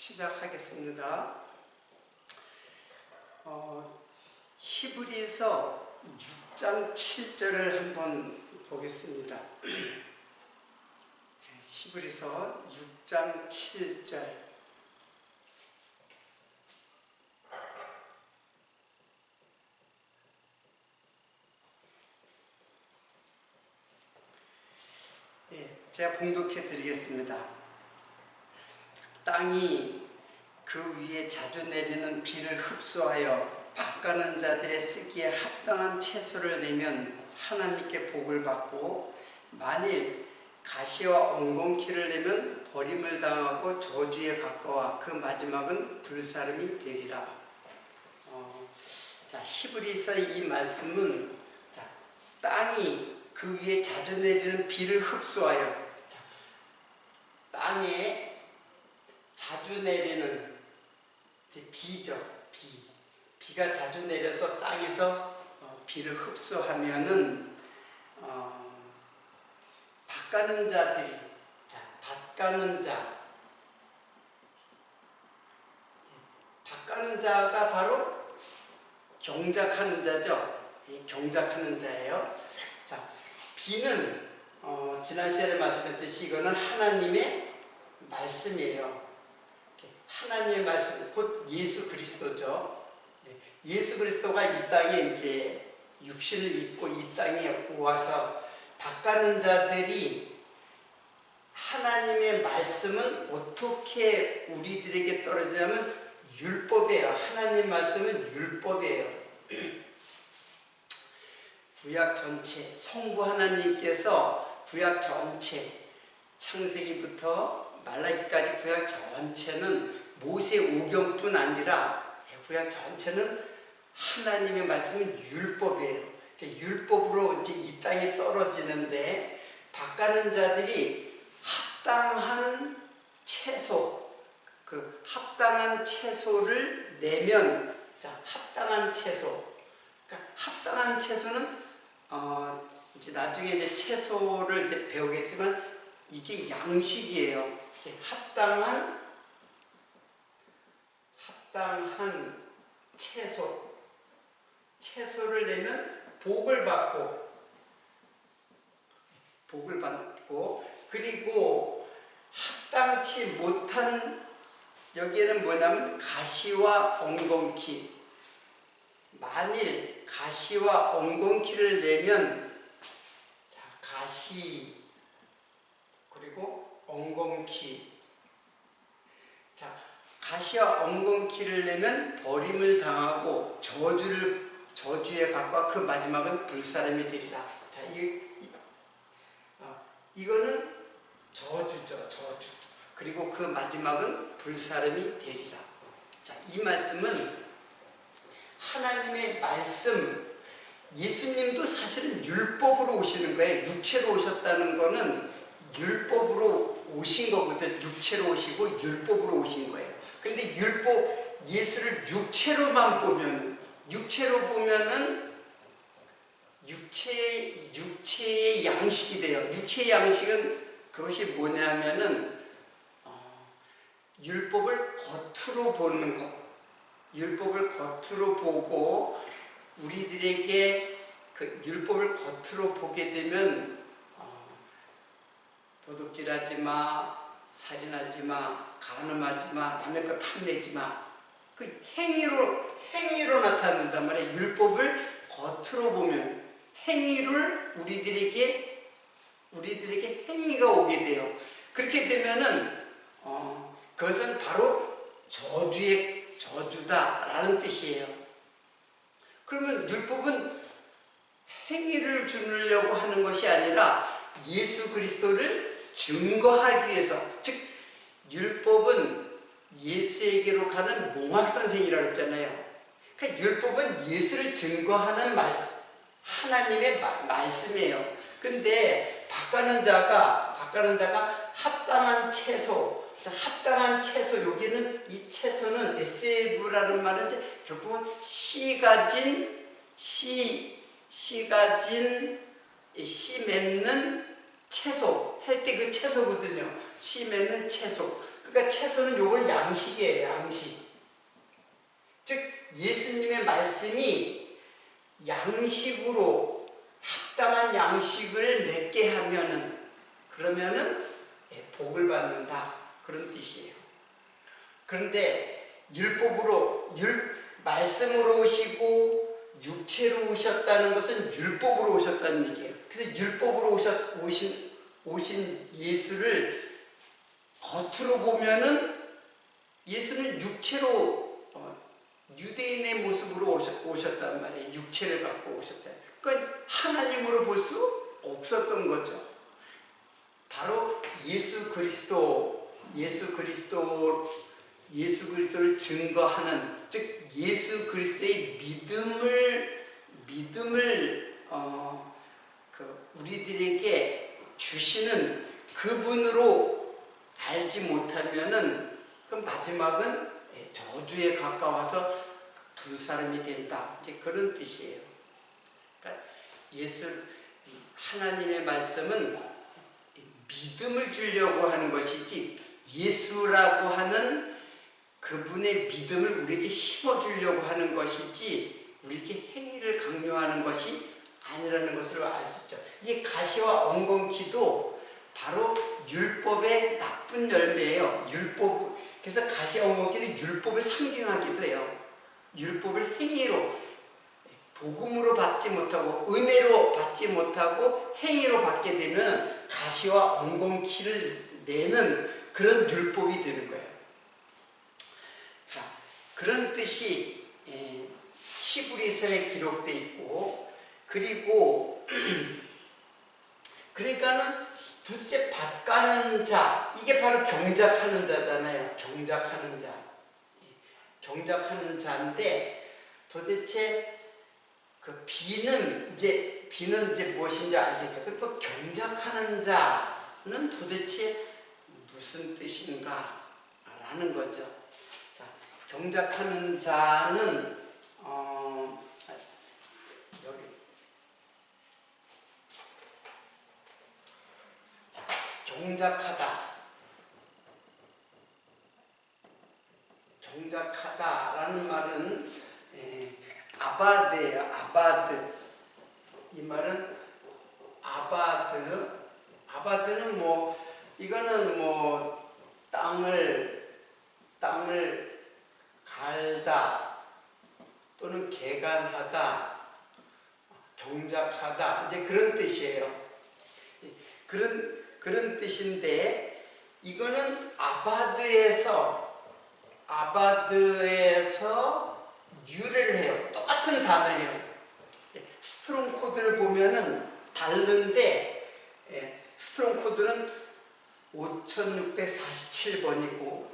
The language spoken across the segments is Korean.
시작하겠습니다. 히브리서 6장 7절을 한번 보겠습니다. 히브리서 6장 7절. 제가 봉독해 드리겠습니다. 땅이 그 위에 자주 내리는 비를 흡수하여 밭가는 자들의 쓰기에 합당한 채소를 내면 하나님께 복을 받고, 만일 가시와 엉겅퀴를 내면 버림을 당하고 저주에 가까워 그 마지막은 불사름이 되리라. 히브리서의 이 말씀은 땅이 그 위에 자주 내리는 비를 흡수하여, 땅에 자주 내리는 비죠. 비가 자주 내려서 땅에서 비를 흡수하면은 밭가는 자들이, 밭가는 자가 바로 경작하는 자죠. 경작하는 자예요. 비는 지난 시간에 말씀드렸듯이 이거는 하나님의 말씀이에요. 하나님의 말씀, 곧 예수 그리스도죠. 예수 그리스도가 이 땅에 이제 육신을 입고 이 땅에 와서 밭가는 자들이 하나님의 말씀은 어떻게 우리들에게 떨어지냐면 율법이에요. 하나님 말씀은 율법이에요. 구약 전체, 성부 하나님께서 구약 전체, 창세기부터 말라기까지 구약 전체는 모세 오경뿐 아니라 구약 전체는 하나님의 말씀은 율법이에요. 율법으로 이제 이 땅에 떨어지는데, 밭가는 자들이 합당한 채소, 그 합당한 채소를 내면, 합당한 채소, 그러니까 합당한 채소는 이제 나중에 이제 채소를 이제 배우겠지만 이게 양식이에요. 합당한 채소를 내면 복을 받고, 그리고 합당치 못한, 여기에는 뭐냐면 가시와 엉겅퀴, 만일 가시와 엉겅퀴를 내면, 가시 그리고 엉겅퀴, 가시와 엉겅퀴를 내면 버림을 당하고 저주에 가까워 그 마지막은 불사름이 되리라. 이거는 저주죠. 저주. 그리고 그 마지막은 불사름이 되리라. 이 말씀은 하나님의 말씀, 예수님도 사실은 율법으로 오시는 거예요. 육체로 오셨다는 거는 율법으로 오신 거거든. 육체로 오시고 율법으로 오신 거예요. 근데 예수를 육체로만 보면은, 육체의 양식이 돼요. 육체의 양식은 그것이 뭐냐면은 율법을 겉으로 보는 것. 율법을 겉으로 보고, 우리들에게 그 율법을 겉으로 보게 되면 도둑질하지 마, 살인하지 마, 간음하지 마, 남의 것 탐내지 마. 그 행위로 나타난단 말이에요. 율법을 겉으로 보면 행위를 우리들에게 행위가 오게 돼요. 그렇게 되면은 그것은 바로 저주다라는 뜻이에요. 그러면 율법은 행위를 주려고 하는 것이 아니라 예수 그리스도를 증거하기 위해서, 즉 율법은 예수에게로 가는 몽학선생이라고 했잖아요. 그러니까 율법은 예수를 증거하는 하나님의 말씀이에요. 근데 밭가는 자가 합당한 채소, 여기는 이 채소는 에세브라는 말은 이제 결국은 씨 맺는 채소 할 때 그 채소거든요. 씨 맺는 채소. 그러니까 채소는 요건 양식이에요. 양식. 즉 예수님의 말씀이 양식으로 합당한 양식을 맺게 하면은 그러면은 복을 받는다 그런 뜻이에요. 그런데 말씀으로 오시고 육체로 오셨다는 것은 율법으로 오셨다는 얘기예요. 그래서 율법으로 오신 예수를 겉으로 보면은 예수는 육체로 유대인의 모습으로 오셨단 말이에요. 육체를 갖고 오셨다. 그러니까 하나님으로 볼 수 없었던 거죠. 바로 예수 그리스도를 증거하는, 즉 예수 그리스도의 믿음을 우리들에게 주시는 그분으로 알지 못하면은 그 마지막은 저주에 가까워서 불사람이 된다. 이제 그런 뜻이에요. 그러니까 하나님의 말씀은 믿음을 주려고 하는 것이지 예수라고 하는 그분의 믿음을 우리에게 심어주려고 하는 것이지 우리에게 행위를 강요하는 것이 아니라는 것을 알 수 있죠. 이 가시와 엉겅퀴도 바로 율법의 나쁜 열매예요. 그래서 가시와 엉겅퀴는 율법을 상징하기도 해요. 율법을 행위로, 복음으로 받지 못하고 은혜로 받지 못하고 행위로 받게 되면 가시와 엉겅퀴를 내는 그런 율법이 되는 거예요. 자, 그런 뜻이 히브리서에 기록되어 있고, 그리고 그러니까는 도대체 밭가는 자, 이게 바로 경작하는 자잖아요. 경작하는 자. 경작하는 자인데 도대체 그 비는 이제 무엇인지 알겠죠. 그리고 경작하는 자는 도대체 무슨 뜻인가 라는 거죠. 자, 경작하는 자는 여기 자, 경작하다라는 말은 아바드예요. 아바드. 이 말은 아바드는 이거는 땅을 갈다 또는 개간하다, 경작하다, 이제 그런 뜻이에요. 그런 뜻인데 이거는 아바드에서 유래를 해요. 똑같은 단어예요. 스트롱 코드를 보면은 다른데 스트롱 코드는 5647번이고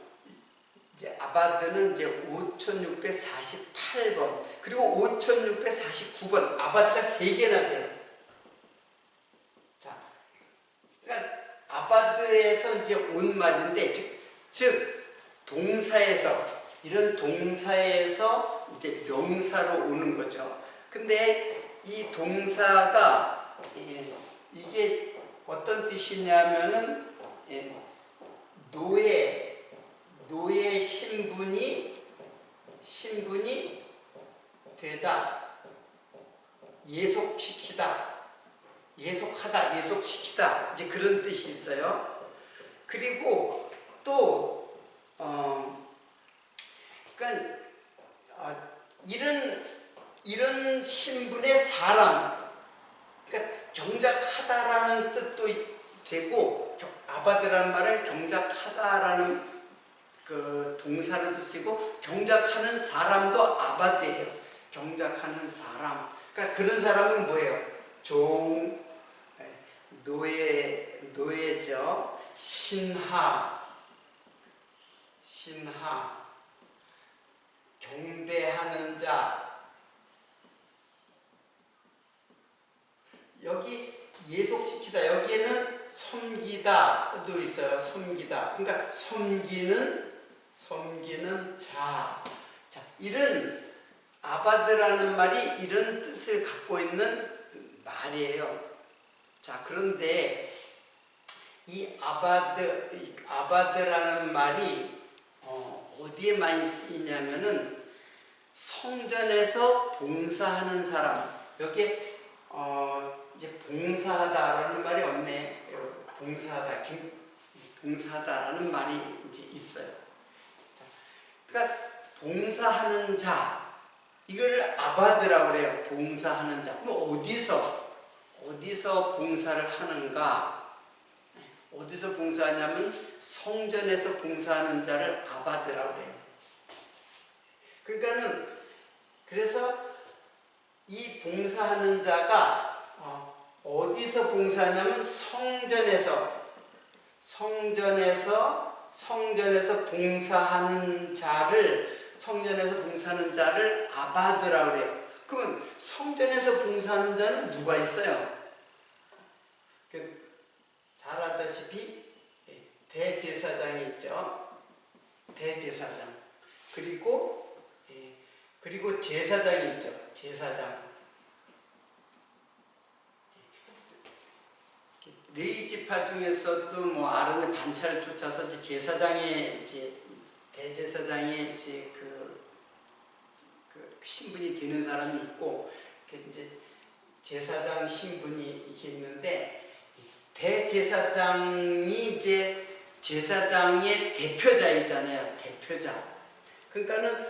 이제 아바드는 이제 5648번 그리고 5649번 아바드가 3개나 돼요. 자, 그러니까 아바드에서 이제 온 말인데 즉 이런 동사에서 이제 명사로 오는 거죠. 근데 이 동사가 이게 어떤 뜻이냐면은 노예 신분이 되다, 예속시키다 이제 그런 뜻이 있어요. 그리고 또 그러니까 이런 신분의 사람, 그러니까 경작하다라는 뜻도 되고 아바드라는 말은 경작하다라는 그 동사로도 쓰고 경작하는 사람도 아바드예요. 경작하는 사람. 그러니까 그런 사람은 뭐예요? 노예죠. 신하, 경배하는 자. 여기 예속시키다, 여기에는 섬기다도 있어요. 섬기다. 그러니까 섬기는 자. 자, 이런 아바드라는 말이 이런 뜻을 갖고 있는 말이에요. 자, 그런데 이 아바드라는 말이 어디에 많이 쓰이냐면은 성전에서 봉사하는 사람. 여기에 이제 봉사하다라는 말이 없네. 봉사하다라는 말이 이제 있어요. 그러니까 봉사하는 자, 이걸 아바드라고 그래요. 봉사하는 자. 그럼 어디서 봉사를 하는가? 어디서 봉사하냐면 성전에서 봉사하는 자를 아바드라고 해요. 그러니까는 그래서 이 봉사하는 자가 어디서 봉사하냐면 성전에서 봉사하는 자를 아바드라고 그래요. 그러면 성전에서 봉사하는 자는 누가 있어요? 잘 알다시피 대제사장이 있죠. 대제사장. 그리고 제사장이 있죠. 제사장. 레위 지파 중에서도 뭐 아론의 반차를 쫓아서 대제사장의 그 신분이 되는 사람이 있고, 이제 제사장 신분이 있는데, 대제사장이 이제 제사장의 대표자이잖아요. 대표자. 그러니까는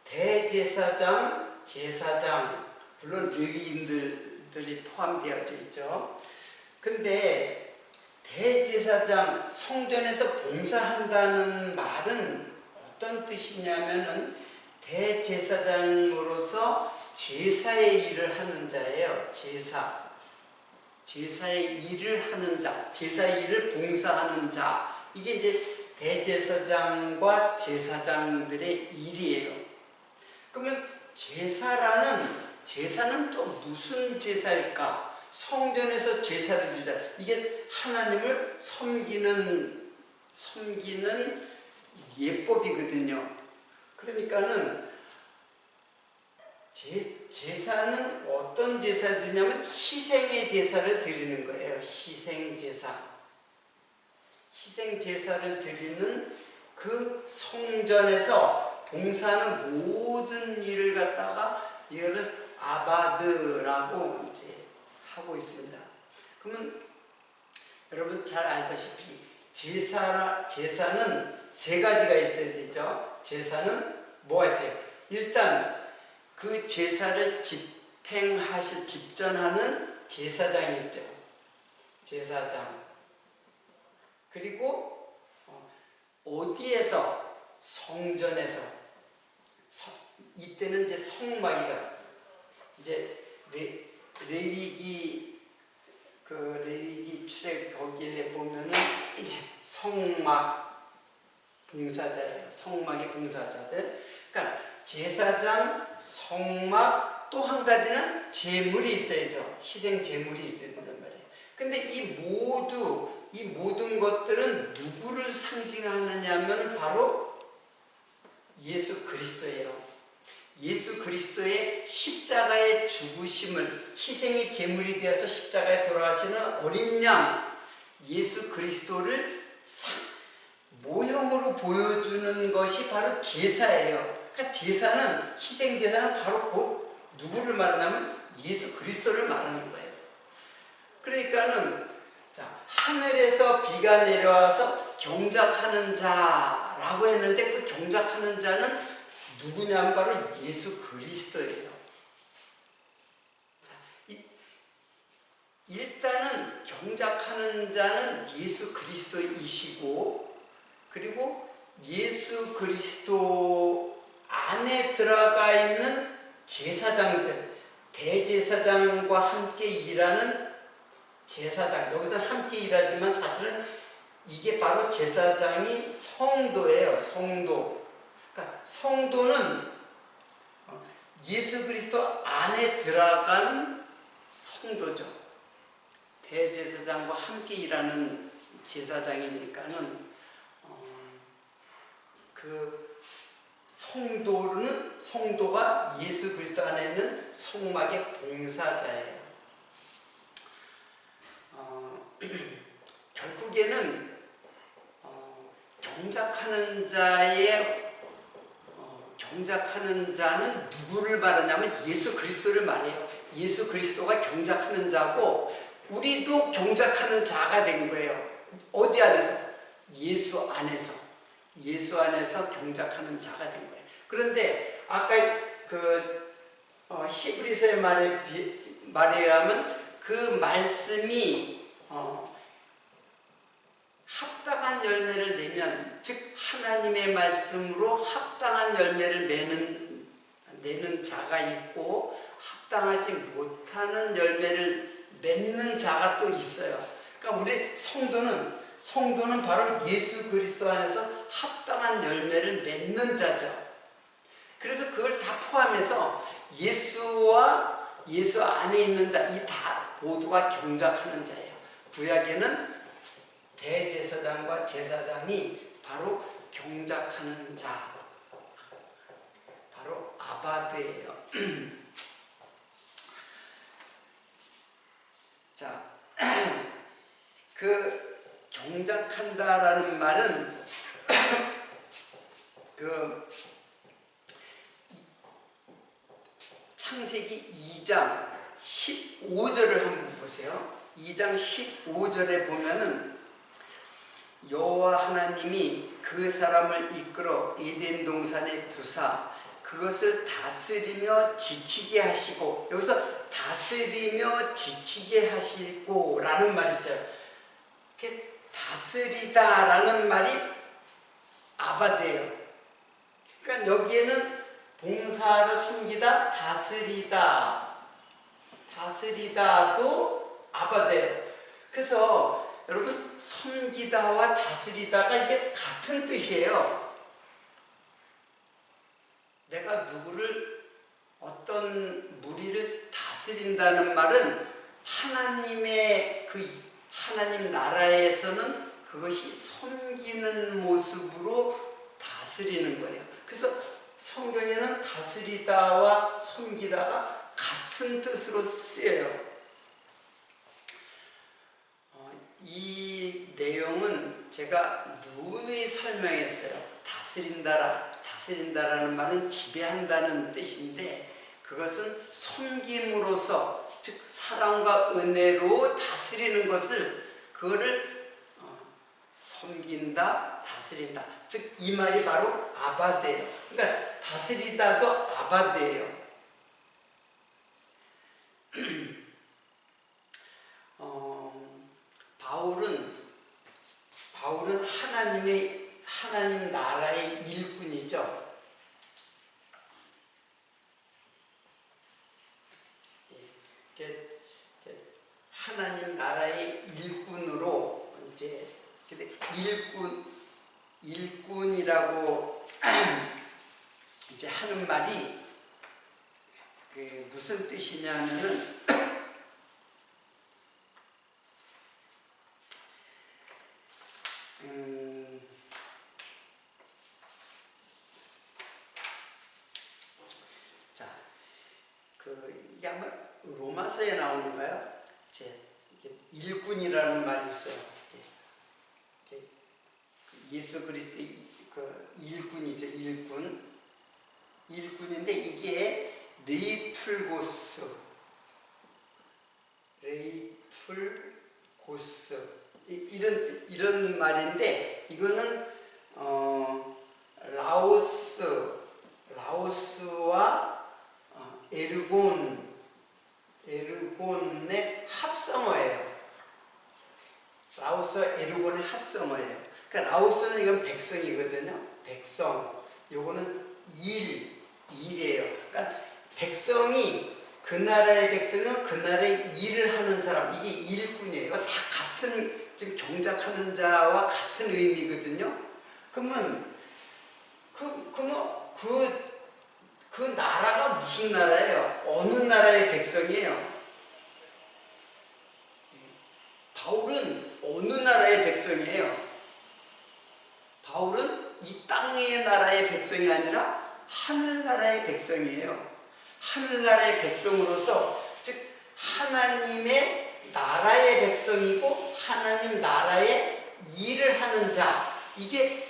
대제사장, 제사장, 물론 레위인들이 포함되어져 있죠. 근데 대제사장, 성전에서 봉사한다는 말은 어떤 뜻이냐면은 대제사장으로서 제사의 일을 하는 자예요. 제사의 일을 하는 자, 제사의 일을 봉사하는 자. 이게 이제 대제사장과 제사장들의 일이에요. 그러면 제사는 또 무슨 제사일까? 성전에서 제사를 드리자. 이게 하나님을 섬기는 예법이거든요. 그러니까는 제사는 어떤 제사를 드리냐면 희생의 제사를 드리는 거예요. 희생제사를 드리는 그 성전에서 봉사하는 모든 일을 갖다가 이거를 아바드라고 이제 하고 있습니다. 그러면 여러분 잘 알다시피 제사는 세 가지가 있어야 되죠. 제사는 뭐가 있어요? 일단 그 제사를 집전하는 제사장이 있죠. 제사장. 그리고 어디에서? 성전에서. 이때는 이제 성막이죠. 이제 레위기 출애 거기에 보면은 이제 성막 봉사자예요. 성막의 봉사자들. 그러니까 제사장, 성막, 또 한 가지는 제물이 있어야죠. 희생 제물이 있어야 된단 말이에요. 근데 이 모든 것들은 누구를 상징하느냐면 바로 예수 그리스도예요. 예수 그리스도의 십자가의 죽으심을, 희생이 제물이 되어서 십자가에 돌아가시는 어린 양 예수 그리스도를 모형으로 보여주는 것이 바로 제사예요. 그러니까 희생 제사는 바로 곧 누구를 말하냐면 예수 그리스도를 말하는 거예요. 그러니까는 하늘에서 비가 내려와서 경작하는 자라고 했는데 그 경작하는 자는 누구냐면 바로 예수 그리스도예요. 일단은 경작하는 자는 예수 그리스도이시고, 그리고 예수 그리스도 안에 들어가 있는 제사장들, 대제사장과 함께 일하는 제사장, 여기서는 함께 일하지만 사실은 이게 바로 제사장이 성도예요. 성도. 그러니까 성도는 예수 그리스도 안에 들어간 성도죠. 대제사장과 함께 일하는 제사장이니까는 그 성도가 예수 그리스도 안에 있는 성막의 봉사자예요. 결국 결국에는 경작하는 자는 누구를 말하냐면 예수 그리스도를 말해요. 예수 그리스도가 경작하는 자고 우리도 경작하는 자가 된 거예요. 어디 안에서? 예수 안에서. 예수 안에서 경작하는 자가 된 거예요. 그런데 아까 히브리서의 말에 의하면 그 말씀이 합당한 열매를 내면, 즉 하나님의 말씀으로 합당한 열매를 내는 자가 있고 합당하지 못하는 열매를 맺는 자가 또 있어요. 그러니까 우리 성도는 바로 예수 그리스도 안에서 합당한 열매를 맺는 자죠. 그래서 그걸 다 포함해서 예수와 예수 안에 있는 자, 이 다 모두가 경작하는 자예요. 구약에는 대제사장과 제사장이 바로 경작하는 자, 바로 아바드예요. 자, 그 경작한다라는 말은 창세기 2장 15절을 한번 보세요. 2장 15절에 보면은 여호와 하나님이 그 사람을 이끌어 에덴 동산에 두사 그것을 다스리며 지키게 하시고, 여기서 다스리며 지키게 하시고 라는 말이 있어요. 이렇게 다스리다 라는 말이 아바드예요. 그러니까 여기에는 봉사하다, 섬기다, 다스리다도 아바드예요. 그래서 여러분, 섬기다와 다스리다가 이게 같은 뜻이에요. 내가 누구를, 어떤 무리를 다스린다는 말은 하나님의 하나님 나라에서는 그것이 섬기는 모습으로 다스리는 거예요. 그래서 성경에는 다스리다와 섬기다가 같은 뜻으로 쓰여요. 이 내용은 제가 누누이 설명했어요. 다스린다라는 말은 지배한다는 뜻인데, 그것은 섬김으로써, 즉 사랑과 은혜로 다스리는 것을, 그거를 섬긴다, 다스린다. 즉 이 말이 바로 아바드예요. 그러니까 다스리다도 아바드예요. 바울은 하나님 나라의 일꾼이죠. 하나님 나라의 일꾼으로, 이제 일꾼이라고 이제 하는 말이 무슨 뜻이냐면은 이게 아마 로마서에 나오는가요? 일꾼이라는 말이 있어요. 예수 그리스도의 일꾼이죠. 일꾼인데 이게 레이툴고스 이런 말인데, 이거는 라오스와 에르곤의 합성어예요. 라오스와 에르곤의 합성어예요. 그러니까 라오스는 이건 백성이거든요. 백성. 요거는 일이에요. 그러니까 백성이, 그 나라의 백성은 그 나라의 일을 하는 사람, 이게 일꾼이에요. 다 같은, 지금 경작하는 자와 같은 의미거든요. 그러면 그 나라가 무슨 나라예요? 어느 나라의 백성이에요? 바울은 어느 나라의 백성이에요? 바울은 이 땅의 나라의 백성이 아니라 하늘나라의 백성이에요. 하늘나라의 백성으로서, 즉 하나님의 나라의 백성이고 하나님 나라의 일을 하는 자, 이게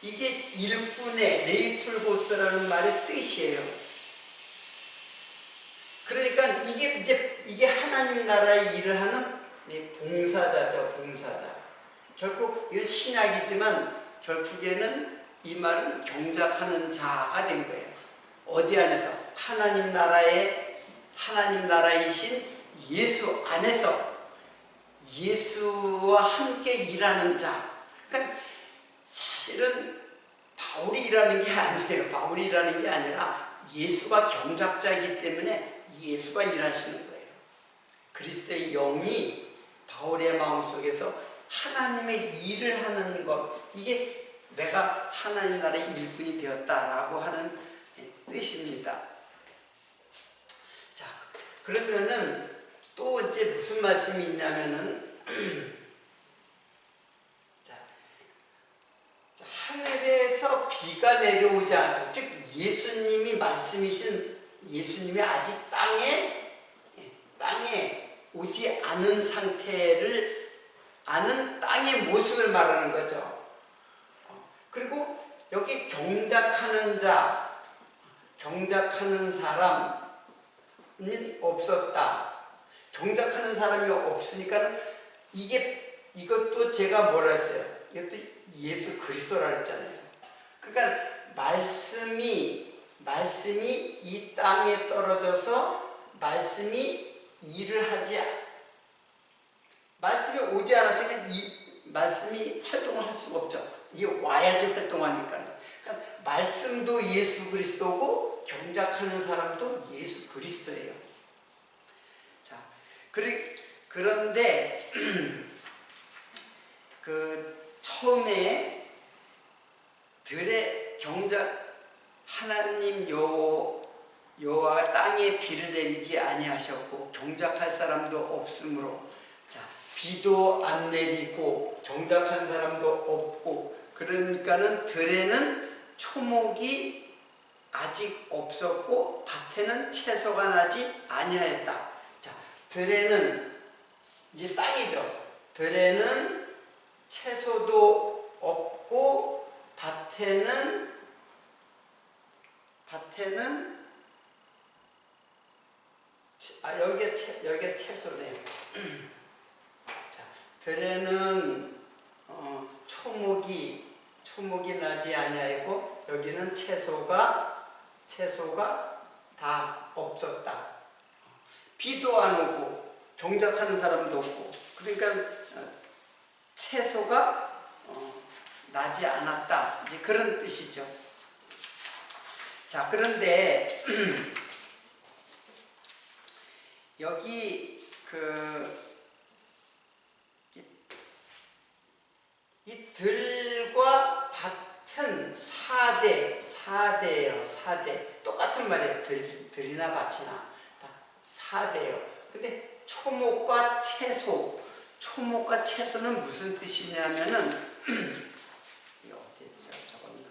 일꾼의 레이툴고스라는 말의 뜻이에요. 그러니까 이게 하나님 나라의 일을 하는 봉사자죠, 봉사자. 결국 이건 신약이지만 결국에는 이 말은 경작하는 자가 된 거예요. 어디 안에서? 하나님 나라이신 예수 안에서 예수와 함께 일하는 자. 그러니까 사실은 바울이 일하는 게 아니에요. 바울이 일하는 게 아니라 예수가 경작자이기 때문에 예수가 일하시는 거예요. 그리스도의 영이 바울의 마음속에서 하나님의 일을 하는 것, 이게 내가 하나님 나라의 일꾼이 되었다라고 하는 뜻입니다. 자, 그러면은 또 이제 무슨 말씀이 있냐면은 하늘에서 비가 내려오지 않고, 즉 예수님이 아직 땅에 오지 않은 상태를 아는 땅의 모습을 말하는 거죠. 그리고 여기 경작하는 사람은 없었다. 경작하는 사람이 없으니까 이것도 제가 뭐라 했어요? 이것도 예수 그리스도라 했잖아요. 그러니까 말씀이 이 땅에 떨어져서 말씀이 말씀이 오지 않았으니까 이 말씀이 활동을 할 수가 없죠. 이게 와야지 활동하니까. 그러니까 말씀도 예수 그리스도고 경작하는 사람도 예수 그리스도예요. 자, 그런데 처음에 들의 경작 하나님 여호와가 땅에 비를 내리지 아니하셨고 경작할 사람도 없으므로, 자, 비도 안 내리고 경작한 사람도 없고, 그러니까는 들에는 초목이 아직 없었고 밭에는 채소가 나지 아니하였다. 자, 들에는 이제 땅이죠. 들에는 채소도 없고 밭에는 여기가 채소네요. 자, 들에는 초목이 나지 아니하였고 여기는 채소가 다 없었다. 비도 안 오고 경작하는 사람도 없고, 그러니까 채소가 나지 않았다. 이제 그런 뜻이죠. 자, 그런데 여기 이 들과 밭은 4대예요. 4대. 똑같은 말이에요. 들이나 밭이나 다 4대예요. 근데 초목과 채소는 무슨 뜻이냐면은 이거 어디 적었나?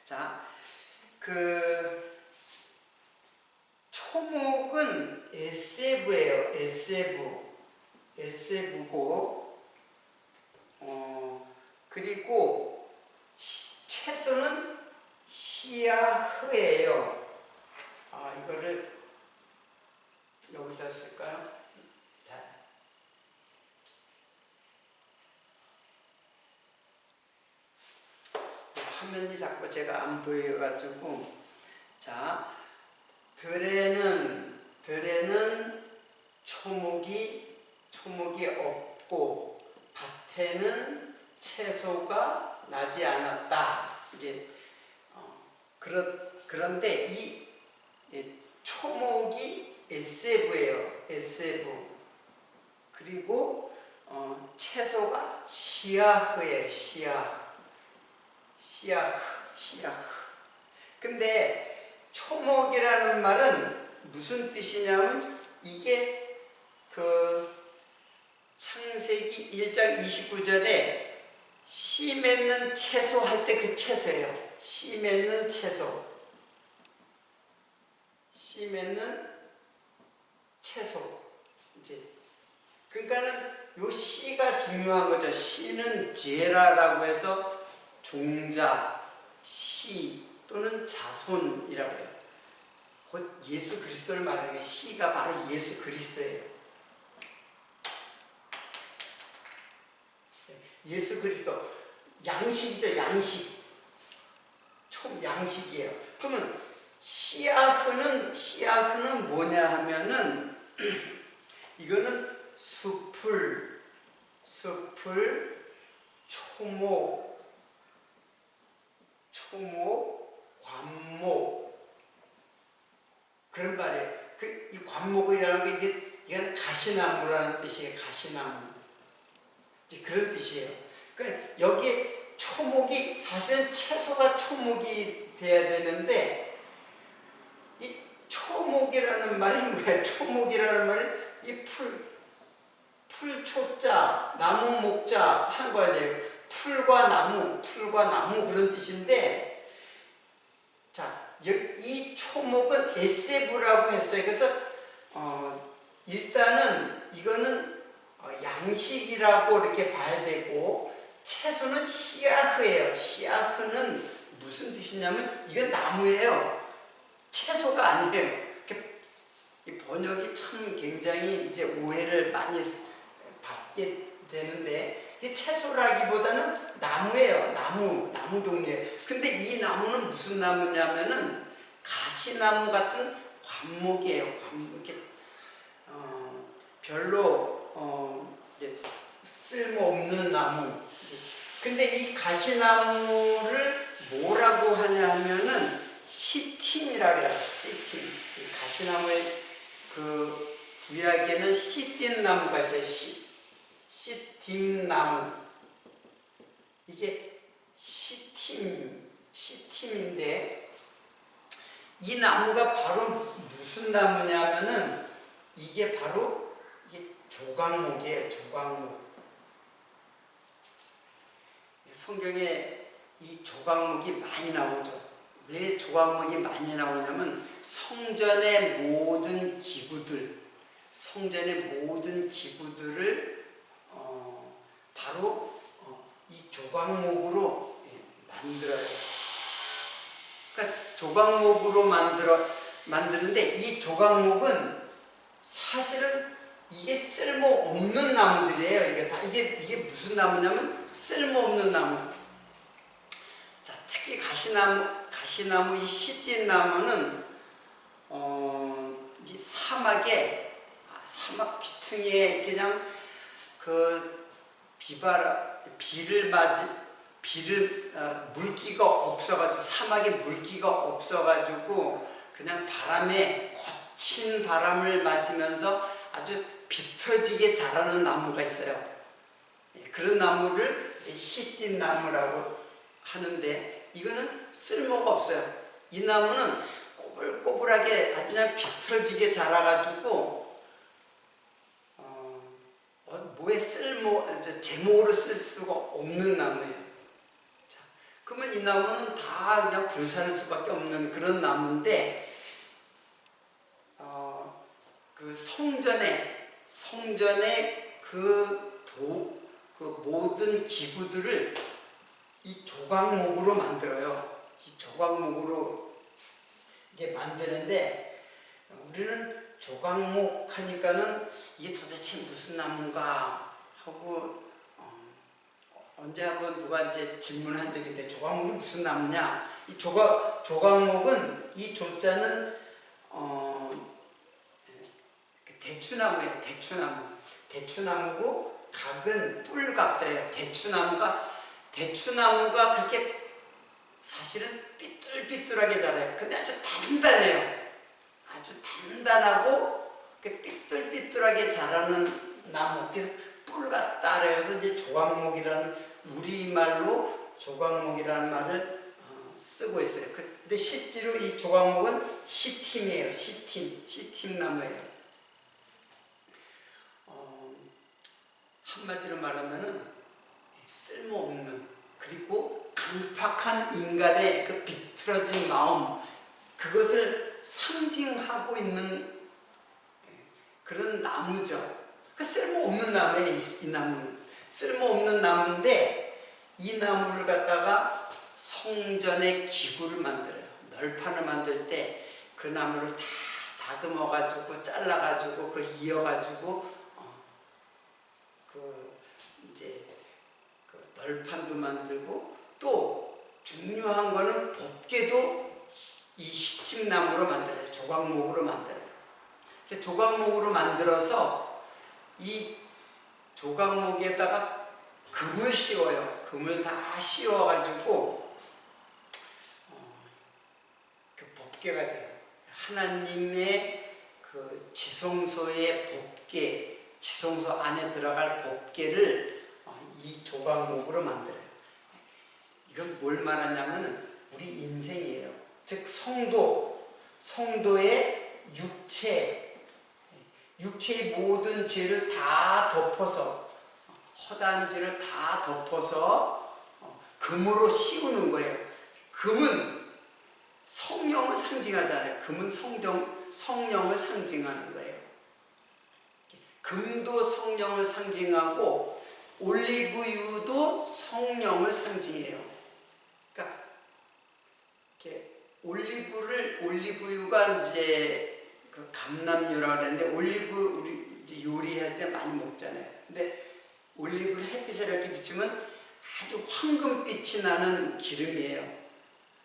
자, 초목은 에세브예요. 에세브고, 그리고 채소는 시야흐예요. 이거를 여기다 쓸까요? 자, 화면이 자꾸 제가 안 보여가지고, 자, 들에는 초목이 없고 밭에는 채소가 나지 않았다. 이제 그런데 이 초목이 에세브예요. 에세브. 그리고 채소가 시야흐예요. 시야흐. 근데 초목이라는 말은 무슨 뜻이냐면 이게 창세기 1장 29절에 씨 맺는 채소 할 때 그 채소예요. 씨 맺는 채소. 씨 맺는 채소. 이제 그러니까는 요 씨가 중요한 거죠. 씨는 제라라고 해서 종자, 씨 또는 자손이라고 해요. 곧 예수 그리스도를 말하는 게 씨가 바로 예수 그리스도예요. 예수 그리스도 양식이죠. 양식. 양식이에요. 그러면 씨앗은 뭐냐 하면은 이거는 숲을, 초목, 관목 그런 말이에요. 이 관목이라는 게 이건 가시나무라는 뜻이에요. 가시나무. 이제 그런 뜻이에요. 그러니까 여기에 초목이 사실은 채소가 초목이 돼야 되는데 이 초목이라는 말이 뭐야? 초목이라는 말이 이 풀초자, 나무 목자 한 거 아니에요. 풀과 나무 그런 뜻인데, 자, 이 초목은 에세브라고 했어요. 그래서 일단은 이거는 양식이라고 이렇게 봐야 되고, 채소는 시아흐예요. 시아흐는 무슨 뜻이냐면 이건 나무예요. 채소가 아니에요. 이 번역이 참 굉장히 이제 오해를 많이 받게 되는데, 이 채소라기보다는 나무예요. 나무 종류예요. 근데 이 나무는 무슨 나무냐면은 가시나무 같은 관목이에요. 이렇게 별로 쓸모없는 나무. 근데 이 가시나무를 뭐라고 하냐 하면은 시팀이라고 해요. 시팀. 가시나무의 그 구약에는 시틴 나무가 있어요. 시팀나무. 이게 시팀인데 이 나무가 바로 무슨 나무냐면은 이게 바로 조각목이에요. 조각목. 성경에 이 조각목이 많이 나오죠. 왜 조각목이 많이 나오냐면 성전의 모든 기구들을 바로 이 조각목으로 만들어요. 그러니까 조각목으로 만드는데 이 조각목은 사실은 이게 쓸모없는 나무들이에요. 이게 무슨 나무냐면 쓸모없는 나무. 자, 특히 가시나무 이 시띠 나무는 이 사막 귀퉁이에 그냥 물기가 없어가지고, 사막에 물기가 없어가지고 그냥 거친 바람을 맞으면서 아주 비틀어지게 자라는 나무가 있어요. 그런 나무를 시띠 나무라고 하는데, 이거는 쓸모가 없어요. 이 나무는 꼬불꼬불하게 아주 그냥 비틀어지게 자라가지고 뭐에 제목으로 쓸 수가 없는 나무예요. 자, 그러면 이 나무는 다 그냥 불살 수밖에 없는 그런 나무인데, 그 성전에 그 모든 기구들을 이 조각목으로 만들어요. 이 조각목으로 이게 만드는데, 우리는 조각목 하니까는 이게 도대체 무슨 나무인가 하고 언제 한번 누가 이제 질문한 적이 있는데, 조각목이 무슨 나무냐? 이 조각목은 이 조자는 대추나무예요. 대추나무고 각은 뿔각자예요. 대추나무가 그렇게 사실은 삐뚤삐뚤하게 자라요. 근데 아주 단단해요. 아주 단단하고 삐뚤삐뚤하게 자라는 나무. 그래서 뿔 같다 그래서 이제 조각목이라는, 우리말로 조각목이라는 말을 쓰고 있어요. 근데 실제로 이 조각목은 시팀이에요. 시팀나무예요. 한마디로 말하면은 쓸모없는, 그리고 강팍한 인간의 그 비틀어진 마음, 그것을 상징하고 있는 그런 나무죠. 그 쓸모없는 나무예요. 이 나무는 쓸모없는 나무인데 이 나무를 갖다가 성전의 기구를 만들어요. 널판을 만들 때 그 나무를 다 다듬어 가지고 잘라 가지고 그걸 이어 가지고 이제 그 널판도 만들고, 또 중요한 거는 법궤도 이 시팀나무로 만들어요. 조각목으로 만들어요. 조각목으로 만들어서 이 조각목에다가 금을 씌워요. 금을 다 씌워 가지고 그 법궤가 돼요. 하나님의 그 지성소의 법궤, 지성소 안에 들어갈 법궤를 이 조각목으로 만들어요. 이건 뭘 말하냐면은 우리 인생이에요. 즉 성도의 육체의 모든 죄를 다 덮어서, 허다한 죄를 다 덮어서 금으로 씌우는 거예요. 금은 성령을 상징하잖아요. 금은 성령을 상징하는 거예요. 금도 성령을 상징하고 올리브유도 성령을 상징해요. 그러니까 이렇게 올리브유가 이제 그 감람유라고 하는데, 올리브 우리 이제 요리할 때 많이 먹잖아요. 근데 올리브를 햇빛에 이렇게 비추면 아주 황금빛이 나는 기름이에요.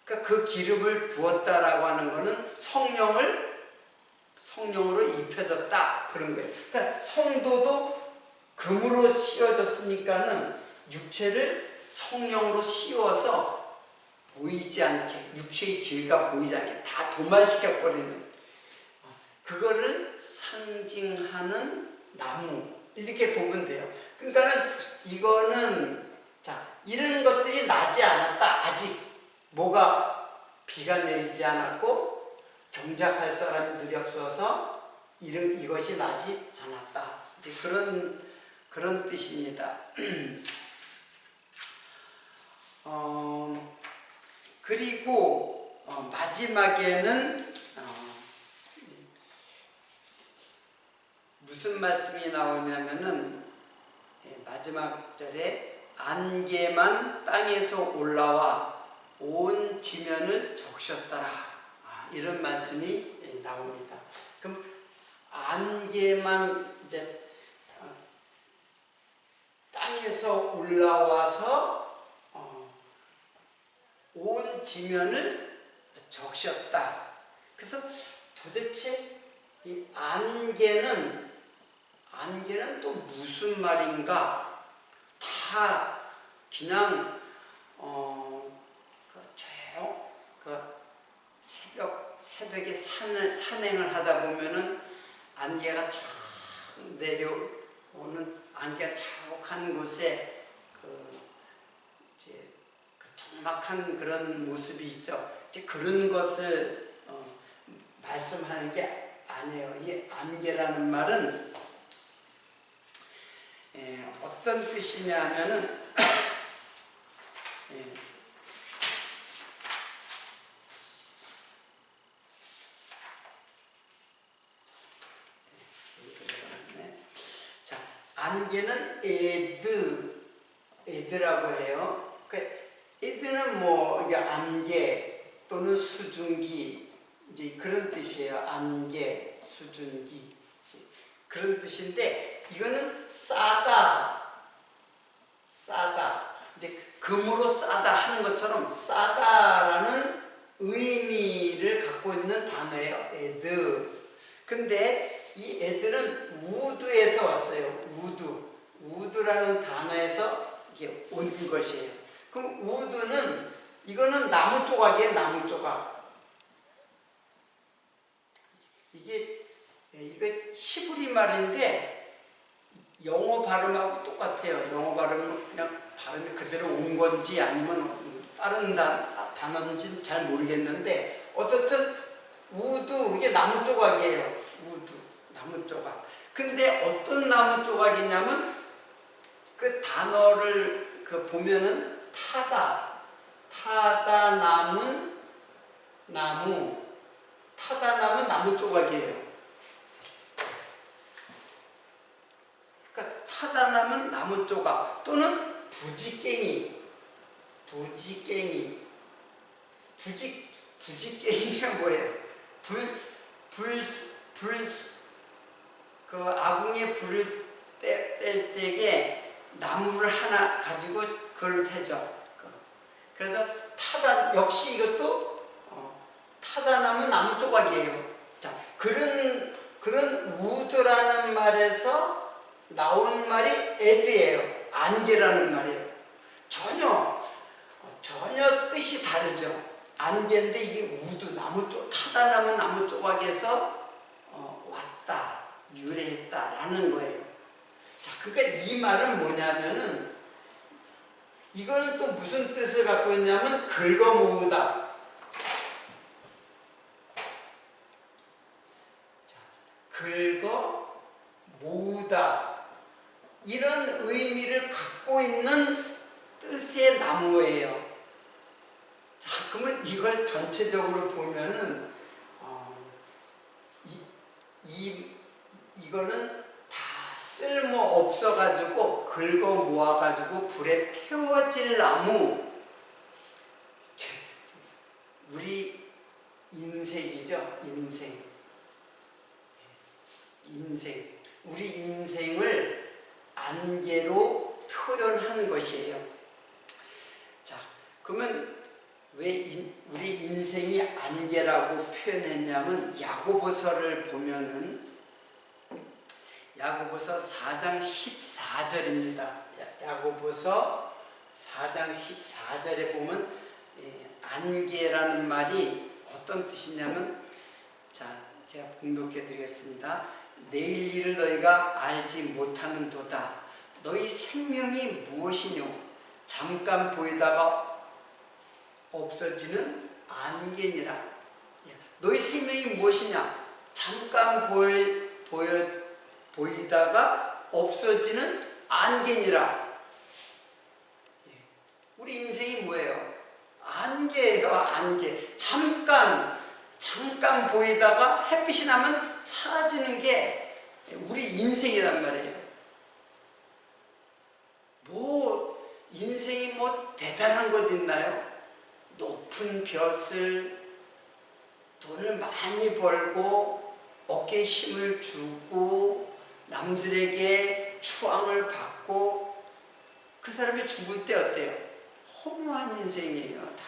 그러니까 그 기름을 부었다라고 하는 거는 성령으로 입혀졌다, 그런 거예요. 그러니까 성도도 금으로 씌워졌으니까는 육체를 성령으로 씌워서 보이지 않게, 육체의 죄가 보이지 않게 다 도말시켜 버리는, 그거를 상징하는 나무, 이렇게 보면 돼요. 그러니까는 이거는, 자, 이런 것들이 나지 않았다. 아직 뭐가 비가 내리지 않았고 경작할 사람들이 없어서 이것이 나지 않았다. 이제 그런 뜻입니다. 그리고 마지막에는 무슨 말씀이 나오냐면은, 마지막 절에 안개만 땅에서 올라와 온 지면을 적셨더라, 이런 말씀이 나옵니다. 그럼 안개만 이제 땅에서 올라와서 온 지면을 적셨다. 그래서 도대체 이 안개는 또 무슨 말인가? 다 그냥 새벽에 산행을 하다 보면은 안개가 쫙 내려오는, 안개가 자욱한 곳에 이제 적막한 그런 모습이 있죠. 이제 그런 것을 말씀하는 게 아니에요. 이 안개라는 말은 어떤 뜻이냐 하면은 자, 안개는 에드라고 해요. 에드는 뭐 이게 안개 또는 수증기, 이제 그런 뜻이에요. 안개, 수증기, 그런 뜻인데, 이거는 싸다. 이제 금으로 싸다 하는 것처럼 싸다라는 의미를 갖고 있는 단어예요. 에드. 근데 이 에드는 우드에서 왔어요. 우드라는 단어에서 이게 온 것이에요. 그럼 우드는, 이거는 나무 조각이에요. 나무 조각. 이거 히브리 말인데 영어 발음하고 똑같아요. 영어 발음은 그냥 발음이 그대로 온 건지 아니면 다른 단어인지는 잘 모르겠는데, 어쨌든 우드, 이게 나무 조각이에요. 우드, 나무 조각. 근데 어떤 나무 조각이냐면, 그 단어를 보면은 타다 나무, 타다나무 나무 조각이에요. 그러니까 타다나무 나무 조각 또는 부지깽이가 뭐예요? 그 아궁이에 불을 뗄 때에 나무를 하나 가지고 그걸 해줘. 그래서 역시 이것도 타다나무 나무 조각이에요. 자, 그런 우드라는 말에서 나온 말이 에드예요. 안개라는 말이에요. 전혀 뜻이 다르죠. 안개인데 이게 타다나무 나무 조각에서 왔다, 유래했다라는 거예요. 자, 그러니까 이 말은 뭐냐면은 이걸 또 무슨 뜻을 갖고 있냐면 긁어 모으다. 자, 긁어 모으다. 이런 의미를 갖고 있는 뜻의 나무예요. 자, 그러면 이걸 전체적으로 보면은 이거는 다 쓸모 없어가지고 긁어 모아가지고 불에 태워질 나무. 우리 인생이죠. 인생. 우리 인생을 안개로 표현하는 것이에요. 자, 그러면 왜 우리 인생이 안개라고 표현했냐면 야고보서를 보면은 야고보서 4장 14절입니다. 야고보서 4장 14절에 보면 안개라는 말이 어떤 뜻이냐면, 자, 제가 봉독해 드리겠습니다. 내일 일을 너희가 알지 못하는도다. 너희 생명이 무엇이뇨? 잠깐 보이다가 없어지는 안개니라. 너희 생명이 무엇이냐? 잠깐 보이다가 없어지는 안개니라. 우리 인생이 뭐예요? 안개예요. 안개. 잠깐 보이다가 햇빛이 나면 사라지는 게 우리 인생이란 말이에요. 인생이 대단한 것 있나요? 높은 벼슬, 돈을 많이 벌고 어깨에 힘을 주고 남들에게 추앙을 받고 그 사람이 죽을 때 어때요? 허무한 인생이에요. 다.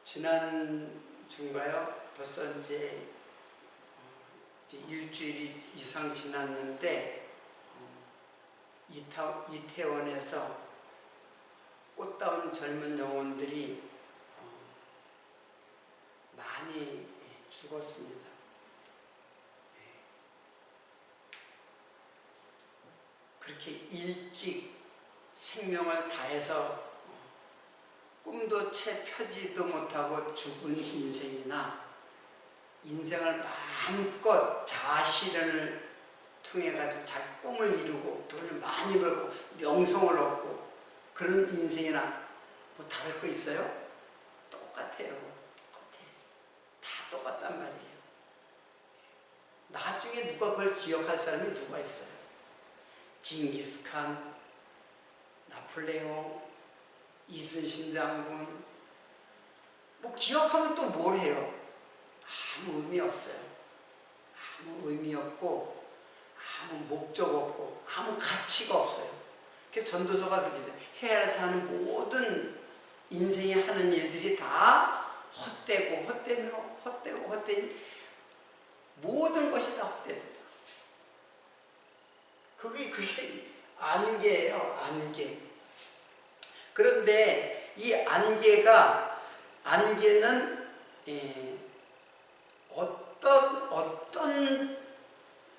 지난 주인가요? 벌써 이제 일주일 이상 지났는데 이태원에서 꽃다운 젊은 영혼들이 많이 죽었습니다. 그렇게 일찍 생명을 다해서 꿈도 채 펴지도 못하고 죽은 인생이나 인생을 마음껏 자아실현을 통해 가지고 자기 꿈을 이루고 돈을 많이 벌고 명성을 얻고 그런 인생이나 다를 거 있어요? 똑같아요. 다 똑같단 말이에요. 나중에 누가 그걸 기억할 사람이 누가 있어요? 징기스칸, 나폴레옹, 이순신 장군, 기억하면 또 뭘 해요? 아무 의미 없어요. 아무 의미 없고 아무 목적 없고 아무 가치가 없어요. 그래서 전도서가 그렇게 돼요. 해야에서 하는 모든 인생에 하는 일들이 다 헛되니 모든 것이 다 헛되다. 그게 안개예요. 안개. 그런데 이 안개는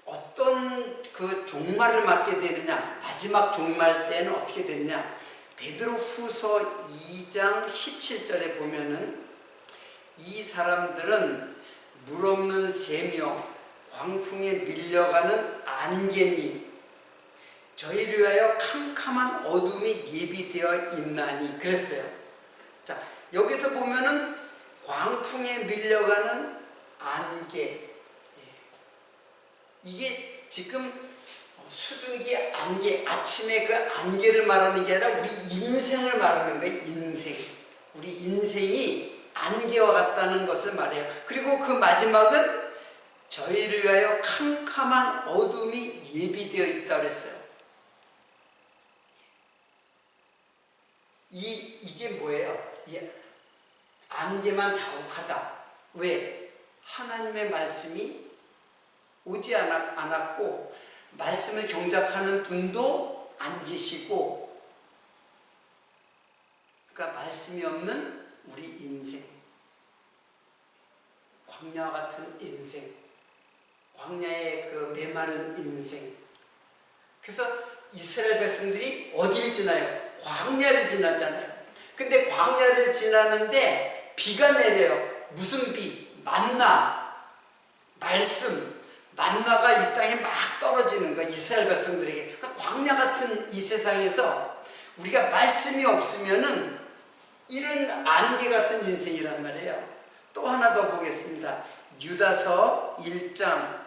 어떤 그 종말을 맞게 되느냐, 마지막 종말 때는 어떻게 되느냐. 베드로후서 2장 17절에 보면은 이 사람들은 물 없는 새며 광풍에 밀려가는 안개니 저희를 위하여 캄캄한 어둠이 예비되어 있나니 그랬어요. 여기서 보면은 광풍에 밀려가는 안개. 이게 지금 수증기 안개, 아침에 그 안개를 말하는 게 아니라 우리 인생을 말하는 거예요. 인생. 우리 인생이 안개와 같다는 것을 말해요. 그리고 그 마지막은 저희를 위하여 캄캄한 어둠이 예비되어 있다고 그랬어요. 이게 뭐예요? 안개만 자욱하다. 왜? 하나님의 말씀이 오지 않았고 말씀을 경작하는 분도 안 계시고, 그러니까 말씀이 없는 우리 인생, 광야와 같은 인생, 광야의 그 메마른 인생. 그래서 이스라엘 백성들이 어디를 지나요? 광야를 지나잖아요. 근데 광야를 지나는데 비가 내려요. 무슨 비? 만나, 말씀. 만나가 이 땅에 막 떨어지는 거야, 이스라엘 백성들에게. 그러니까 광야 같은 이 세상에서 우리가 말씀이 없으면은 이런 안개 같은 인생이란 말이에요. 또 하나 더 보겠습니다. 유다서 1장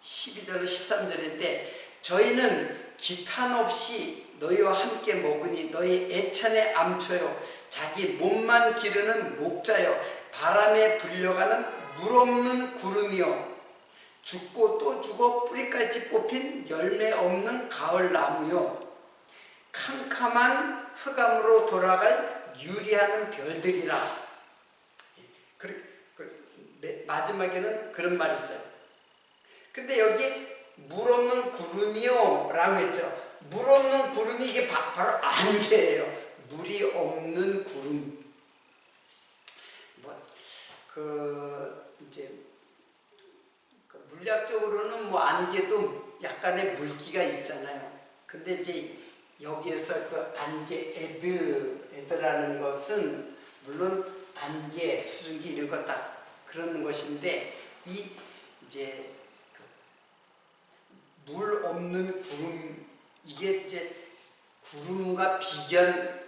12절로 13절인데, 저희는 기탄 없이 너희와 함께 먹으니 너희 애찬의 암초요, 자기 몸만 기르는 목자요, 바람에 불려가는 물 없는 구름이요, 죽고 또 죽어 뿌리까지 뽑힌 열매 없는 가을 나무요, 캄캄한 흑암으로 돌아갈 유리하는 별들이라. 마지막에는 그런 말이 있어요. 근데 여기 물 없는 구름이요 라고 했죠. 물 없는 구름이 이게 바로 안개예요. 물이 없는 구름. 이제 물리학적으로는 안개도 약간의 물기가 있잖아요. 근데 이제 여기에서 그 안개 애드라는 것은 물론 안개, 수증기 이런 것 다 그런 것인데, 이제 물 없는 구름, 이게 이제 구름과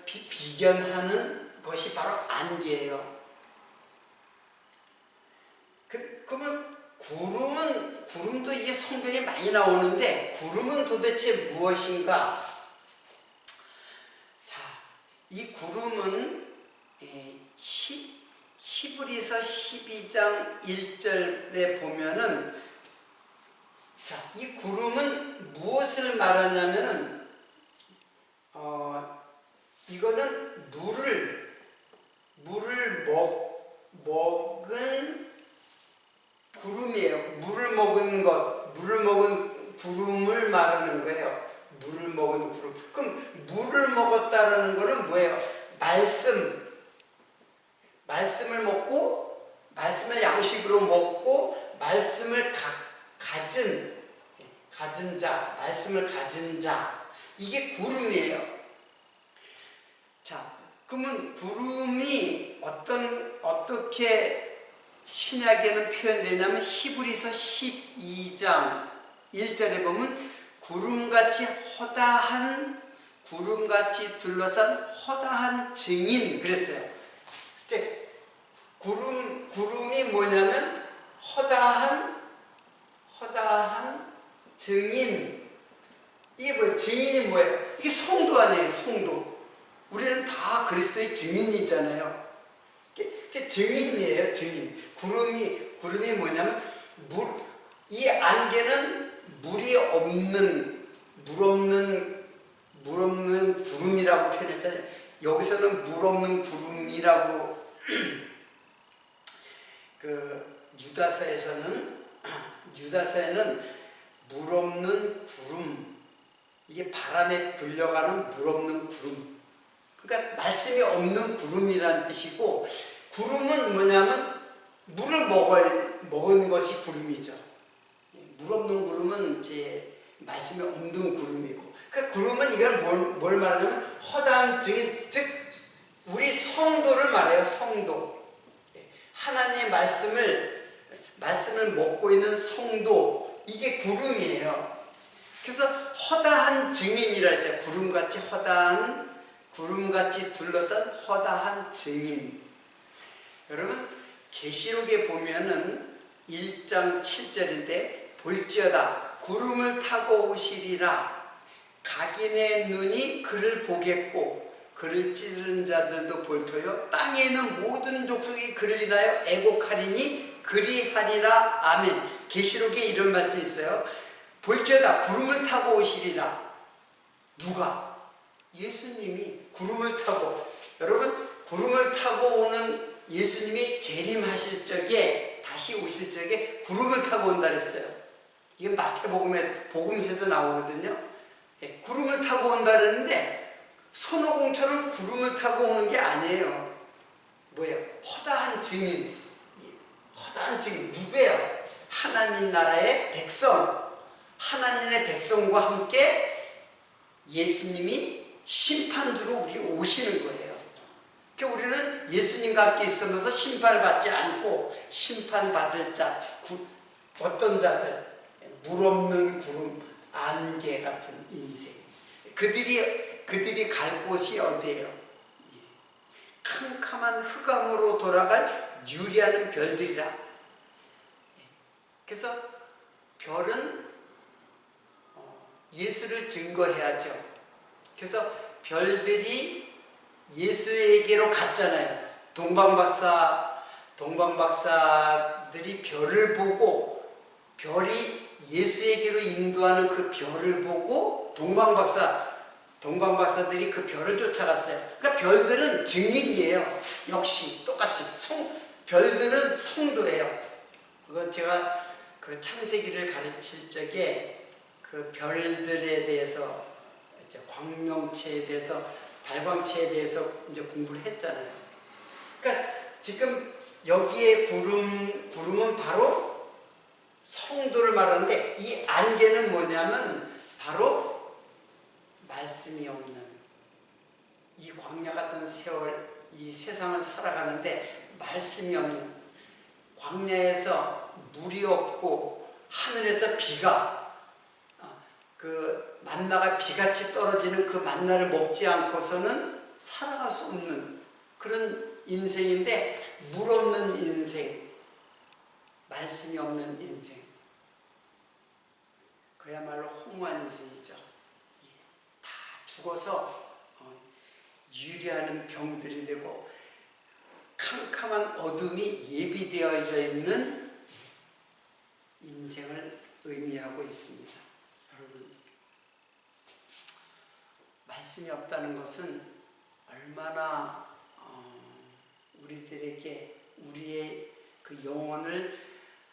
비견하는 것이 바로 안개예요. 그러면 구름도 이게 성경에 많이 나오는데, 구름은 도대체 무엇인가? 자, 이 구름은 히브리서 12장 1절에 보면은, 자, 이 구름은 무엇을 말하냐면은, 이거는 물을 먹은 구름이에요. 물을 먹은 구름을 말하는 거예요. 물을 먹은 구름. 그럼 물을 먹었다라는 거는 뭐예요? 말씀을 먹고, 말씀을 양식으로 먹고, 말씀을 가진 자, 말씀을 가진 자, 이게 구름이에요. 자, 그러면 구름이 어떻게 신약에는 표현되냐면, 히브리서 12장 1절에 보면 구름같이 둘러싼 허다한 증인 그랬어요. 이제 구름이 뭐냐면 허다한 증인. 이게 뭐예요? 증인이 뭐예요? 이게 성도 아니에요, 성도. 우리는 다 그리스도의 증인이잖아요. 이게 증인이에요, 증인. 구름이 뭐냐면 이 안개는 물 없는 구름이라고 표현했잖아요. 여기서는 물 없는 구름이라고 유다서에는 물 없는 구름, 이게 바람에 불려가는 물 없는 구름. 그러니까 말씀이 없는 구름이라는 뜻이고, 구름은 뭐냐면 물을 먹은 것이 구름이죠. 물 없는 구름은 이제 말씀이 없는 구름이고, 그러니까 구름은 이걸 뭘 말하냐면 허다한 증인, 즉 우리 성도를 말해요. 성도. 하나님의 말씀을 먹고 있는 성도, 이게 구름이에요. 그래서 허다한 증인이라 했죠. 구름같이 허다한 구름같이 둘러싼 허다한 증인. 여러분 계시록에 보면은 1장 7절인데 볼지어다 구름을 타고 오시리라. 각인의 눈이 그를 보겠고 그를 찌르는 자들도 볼터요 땅에 있는 모든 족속이 그를 인하여 애곡하리니 그리하리라. 아멘. 계시록에 이런 말씀이 있어요. 볼지어다 구름을 타고 오시리라. 누가? 예수님이 구름을 타고. 여러분 구름을 타고 오는 예수님이 재림하실 적에 다시 오실 적에 구름을 타고 온다 그랬어요. 이게 마태복음에 복음서도 나오거든요. 구름을 타고 온다 그랬는데 손오공처럼 구름을 타고 오는 게 아니에요. 뭐예요? 허다한 증인. 허다한 증인 누구예요? 하나님 나라의 백성. 하나님의 백성과 함께 예수님이 심판주로 우리 오시는 거예요. 그러니까 우리는 예수님과 함께 있으면서 심판을 받지 않고 심판받을 자, 어떤 자들, 물 없는 구름, 안개 같은 인생. 그들이 갈 곳이 어디예요? 캄캄한 흑암으로 돌아갈 유리하는 별들이라. 그래서 별은 예수를 증거해야죠. 그래서 별들이 예수에게로 갔잖아요. 동방박사들이 별을 보고 별이 예수에게로 인도하는 그 별을 보고 동방박사들이 그 별을 쫓아갔어요. 그러니까 별들은 증인이에요. 역시 똑같이 별들은 성도예요. 그건 제가 그 창세기를 가르칠 적에 그 별들에 대해서 이제 광명체에 대해서 발광체에 대해서 이제 공부를 했잖아요. 그러니까 지금 여기에 구름은 바로 성도를 말하는데 이 안개는 뭐냐면 바로 말씀이 없는 이 광야 같은 세월, 이 세상을 살아가는데 말씀이 없는, 광야에서 물이 없고 하늘에서 비가 그 만나가 비같이 떨어지는 그 만나를 먹지 않고서는 살아갈 수 없는 그런 인생인데, 물 없는 인생, 말씀이 없는 인생, 그야말로 허무한 인생이죠. 다 죽어서 유리하는 병들이 되고 캄캄한 어둠이 예비되어져 있는 인생을 의미하고 있습니다. 여러분, 말씀이 없다는 것은 얼마나 우리들에게 우리의 그 영혼을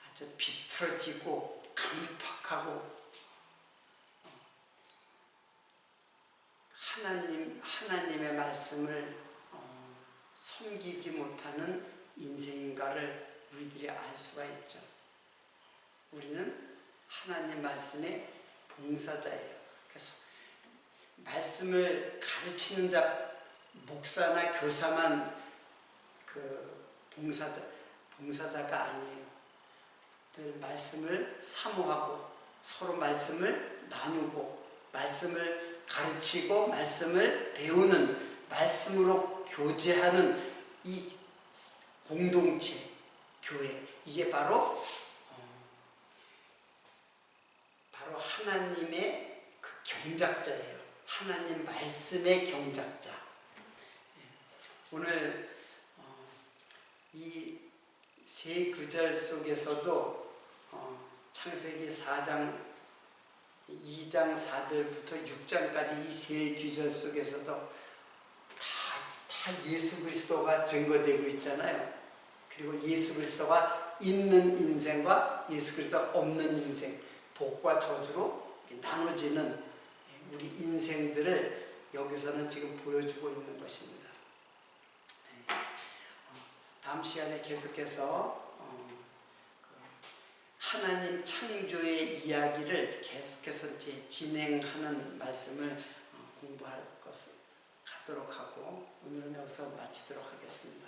아주 비틀어지고 강팍하고 하나님의 말씀을 섬기지 못하는 인생인가를 우리들이 알 수가 있죠. 우리는 하나님 말씀의 봉사자예요. 그래서 말씀을 가르치는 자, 목사나 교사만 그 봉사자가 아니에요. 늘 말씀을 사모하고 서로 말씀을 나누고 말씀을 가르치고 말씀을 배우는, 말씀으로 교제하는 이 공동체, 교회, 이게 바로 하나님의 그 경작자예요. 하나님 말씀의 경작자. 오늘 이 세 구절 속에서도 창세기 4장 2장 4절부터 6장까지 이 세 구절 속에서도 다 예수 그리스도가 증거되고 있잖아요. 그리고 예수 그리스도가 있는 인생과 예수 그리스도가 없는 인생, 복과 저주로 나눠지는 우리 인생들을 여기서는 지금 보여주고 있는 것입니다. 다음 시간에 계속해서 하나님 창조의 이야기를 계속해서 이제 진행하는 말씀을 공부할 것을 하도록 하고 오늘은 여기서 마치도록 하겠습니다.